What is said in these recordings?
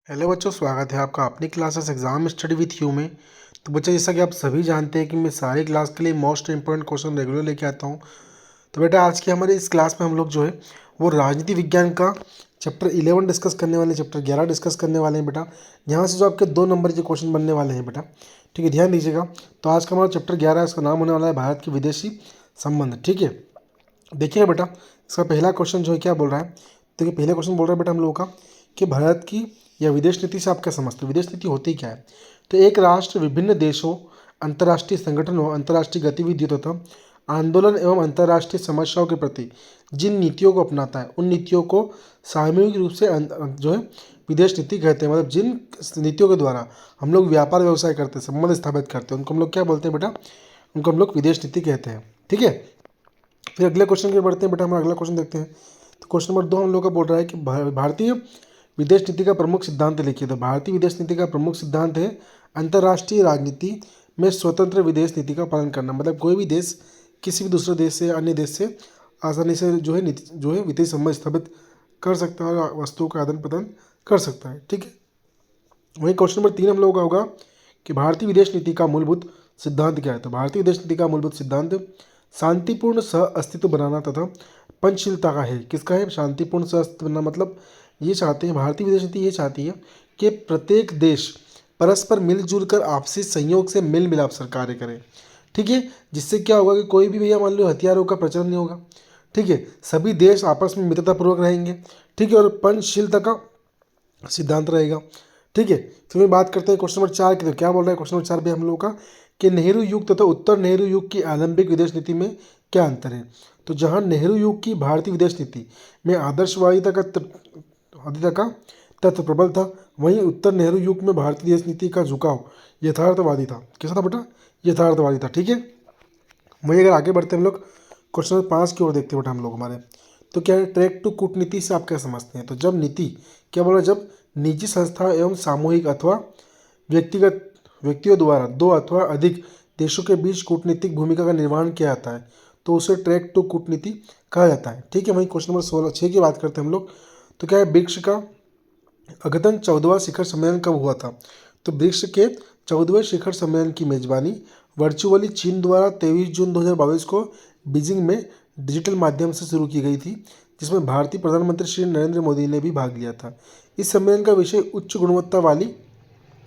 Hello बच्चों, स्वागत है आपका अपनी classes exam study with you में। तो बच्चों, जैसा कि आप सभी जानते हैं कि मैं सारी क्लास के लिए मोस्ट इंपॉर्टेंट क्वेश्चन रेगुलर लेके आता हूं। तो बेटा, आज की हमारी इस क्लास में हम लोग जो है वो राजनीति विज्ञान का चैप्टर 11 डिस्कस करने वाले, चैप्टर 11 डिस्कस करने वाले हैं बेटा। यहाँ से जो आपके 2 नंबर के क्वेश्चन बनने वाले हैं बेटा, ठीक है, ध्यान दीजिएगा। तो आज का हमारा चैप्टर 11 है, इसका नाम होने वाला है भारत के विदेशी संबंध। ठीक है, देखिए बेटा, इसका पहला क्वेश्चन जो है क्या बोल रहा है। देखिए, पहला क्वेश्चन बोल रहा है बेटा हम लोगों का कि भारत की या विदेश नीति से आप क्या समझते हो, विदेश नीति होती क्या है। तो एक राष्ट्र विभिन्न देशों, अंतर्राष्ट्रीय संगठनों, अंतर्राष्ट्रीय गतिविधियों तथा आंदोलन एवं अंतर्राष्ट्रीय समस्याओं के प्रति जिन नीतियों को अपनाता है उन नीतियों को सामूहिक रूप से जो है विदेश नीति कहते हैं। मतलब जिन नीतियों के द्वारा हम लोग व्यापार व्यवसाय करते हैं, संबंध स्थापित करते हैं, उनको हम लोग क्या बोलते हैं बेटा, उनको हम लोग विदेश नीति कहते हैं। ठीक है, फिर अगले क्वेश्चन की ओर बढ़ते हैं बेटा। हमारा अगला क्वेश्चन देखते हैं। तो क्वेश्चन नंबर 2 हम लोग का बोल रहा है कि भारतीय विदेश नीति का प्रमुख सिद्धांत लिखिए। तो भारतीय विदेश नीति का प्रमुख सिद्धांत है अंतर्राष्ट्रीय राजनीति में स्वतंत्र विदेश नीति का पालन करना। मतलब कोई भी देश किसी भी दूसरे देश से, अन्य देश से आसानी से जो है नीति जो है विदेश संबंध स्थापित कर सकता है और वस्तुओं का आदान प्रदान कर सकता है। ठीक है, वहीं क्वेश्चन नंबर 3 हम लोगों का होगा कि भारतीय विदेश नीति का मूलभूत सिद्धांत क्या है। तो भारतीय विदेश नीति का मूलभूत सिद्धांत शांतिपूर्ण सह अस्तित्व बनाना तथा पंचशीलता का है। किसका है? शांतिपूर्ण सह अस्तित्व बनाना। मतलब ये चाहते हैं, भारतीय विदेश नीति ये चाहती है कि प्रत्येक देश परस्पर मिलजुल कर आपसी संयोग से मिल मिलाप से कार्य करे। ठीक है, जिससे क्या होगा कि कोई भी भैया मान लो हथियारों का प्रचलन नहीं होगा। ठीक है, सभी देश आपस में मित्रतापूर्वक रहेंगे। ठीक है, और पंचशीलता का सिद्धांत रहेगा। ठीक है, फिर मैं बात करते हैं क्वेश्चन नंबर 4 की। तो क्या बोल रहा है क्वेश्चन नंबर 4 पे हम लोग का कि नेहरू युग तथा उत्तर नेहरू युग की आरंभिक विदेश नीति में क्या अंतर है। तो जहां नेहरू युग की भारतीय विदेश नीति में आदिता का तत्व प्रबल था, वहीं उत्तर नेहरू युग में भारतीय विदेश नीति का झुकाव यथार्थवादी था। कैसा था बेटा? यथार्थवादी था। ठीक है, वहीं अगर आगे बढ़ते हैं हम लोग क्वेश्चन नंबर 5 की ओर देखते हैं बेटा हम लोग हमारे। तो क्या है ट्रैक टू कूटनीति से आप क्या समझते हैं। तो जब नीति क्या बोला, जब निजी संस्था एवं सामूहिक अथवा व्यक्तिगत व्यक्तियों द्वारा दो अथवा अधिक देशों के बीच कूटनीतिक भूमिका का निर्वहन किया जाता है तो उसे ट्रैक टू कूटनीति कहा जाता है। ठीक है, वहीं क्वेश्चन नंबर 6 की बात करते हैं हम लोग। तो क्या है ब्रिक्स का अद्यतन 14वां शिखर सम्मेलन कब हुआ था। तो ब्रिक्स के 14वें शिखर सम्मेलन की मेजबानी वर्चुअली चीन द्वारा 23 जून 2022 को बीजिंग में डिजिटल माध्यम से शुरू की गई थी, जिसमें भारतीय प्रधानमंत्री श्री नरेंद्र मोदी ने भी भाग लिया था। इस सम्मेलन का विषय उच्च गुणवत्ता वाली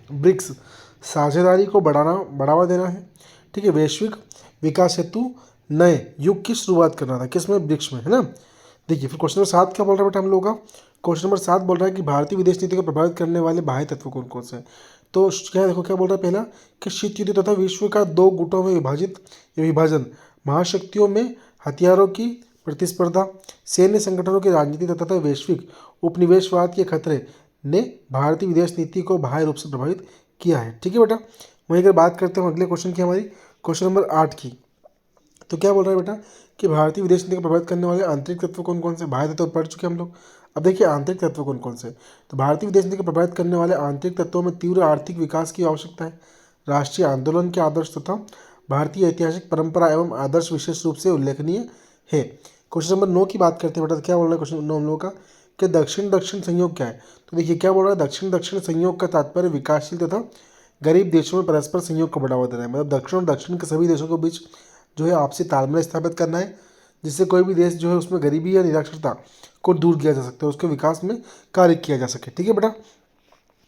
ब्रिक्स साझेदारी को बढ़ावा देना है। ठीक है, वैश्विक विकास हेतु नए युग की शुरुआत करना था। किसमें? ब्रिक्स में, है ना। देखिए, फिर क्वेश्चन नंबर 7 क्या बोल रहा है बेटा हम लोगों का। क्वेश्चन नंबर 7 बोल रहा है कि भारतीय विदेश नीति को प्रभावित करने वाले बाह्य तत्व कौन कौन से हैं। तो क्या देखो क्या बोल रहा है पहला कि शीत युद्ध तथा विश्व का 2 गुटों में विभाजन, महाशक्तियों में हथियारों की प्रतिस्पर्धा, सैन्य संगठनों की राजनीति तथा वैश्विक उपनिवेशवाद के खतरे ने भारतीय विदेश नीति को बाह्य रूप से प्रभावित किया है। ठीक है बेटा, वहीं अगर बात करते हैं अगले क्वेश्चन की, हमारी क्वेश्चन नंबर 8 की। तो क्या बोल रहा है बेटा कि भारतीय विदेश नीति को प्रभावित करने वाले आंतरिक तत्व कौन कौन से। बाह्य तत्व पढ़ चुके हम लोग। अब देखिए आंतरिक तत्व कौन कौन से। तो भारतीय विदेश नीति को प्रभावित करने वाले आंतरिक तत्वों में तीव्र आर्थिक विकास की आवश्यकता है, राष्ट्रीय आंदोलन के आदर्श तथा भारतीय ऐतिहासिक परंपरा एवं आदर्श विशेष रूप से उल्लेखनीय है। क्वेश्चन नंबर 9 की बात करते हैं बेटा। तो क्या बोल रहा है क्वेश्चन 9 हम लोग का कि दक्षिण दक्षिण संयोग क्या है। तो देखिए क्या बोल रहा है, दक्षिण दक्षिण संयोग का तात्पर्य विकासशील तथा गरीब देशों में परस्पर संयोग को बढ़ावा देना है। मतलब दक्षिण और दक्षिण के सभी देशों के बीच जो है आपसी तालमेल स्थापित करना है, जिससे कोई भी देश जो है उसमें गरीबी या निरक्षरता को दूर किया जा सकता है, उसके विकास में कार्य किया जा सके। ठीक है बेटा,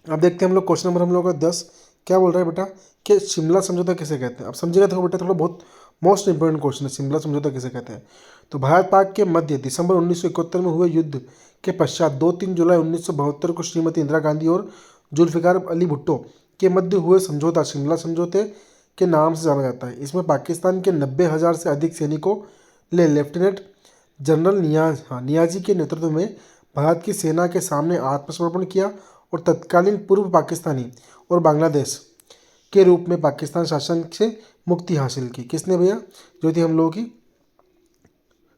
अब देखते हैं हम लोग क्वेश्चन नंबर हम लोग का 10 क्या बोल रहा है बेटा कि शिमला समझौता किसे कहते हैं। अब समझेगा तो बेटा थोड़ा बहुत मोस्ट इंपोर्टेंट क्वेश्चन है, शिमला समझौता किसे कहते हैं। तो भारत पाक के मध्य दिसंबर 1971 में हुए युद्ध के पश्चात 2-3 जुलाई 1972 को श्रीमती इंदिरा गांधी और जुल्फिकार अली भुट्टो के मध्य हुए समझौता शिमला समझौते के नाम से जाना जाता है। इसमें पाकिस्तान के 90,000 से अधिक सैनिकों ने लेफ्टिनेंट जनरल नियाजी के नेतृत्व में भारत की सेना के सामने आत्मसमर्पण किया और तत्कालीन पूर्व पाकिस्तानी और बांग्लादेश के रूप में पाकिस्तान शासन से मुक्ति हासिल की। किसने भैया? जो थी हम लोगों की।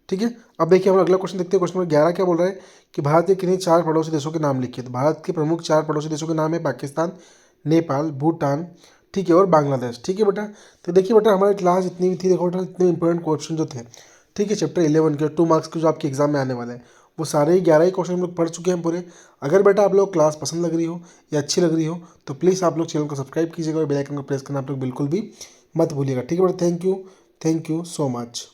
ठीक है, अब देखिए हम अगला क्वेश्चन देखते हैं। क्वेश्चन नंबर 11 क्या बोल रहा है कि भारत के किन्हीं 4 पड़ोसी देशों के नाम लिखिए। तो भारत के प्रमुख 4 पड़ोसी देशों के नाम है पाकिस्तान, नेपाल, भूटान, ठीक है, और बांग्लादेश। ठीक है बेटा, तो देखिए बेटा हमारी क्लास इतनी भी थी, देखो बेटा इतने इंपॉर्टेंट क्वेश्चन जो थे, ठीक है, चैप्टर 11 के 2 मार्क्स के जो आपके एग्जाम में आने वाले हैं वो सारे ही 11 ही क्वेश्चन हम लोग पढ़ चुके हैं पूरे। अगर बेटा आप लोग क्लास पसंद लग रही हो या अच्छी लग रही हो तो प्लीज़ आप लोग चैनल को सब्सक्राइब कीजिएगा और बेल आइकन को प्रेस करना आप लोग बिल्कुल भी मत भूलिएगा। ठीक है बेटा, थैंक यू सो मच।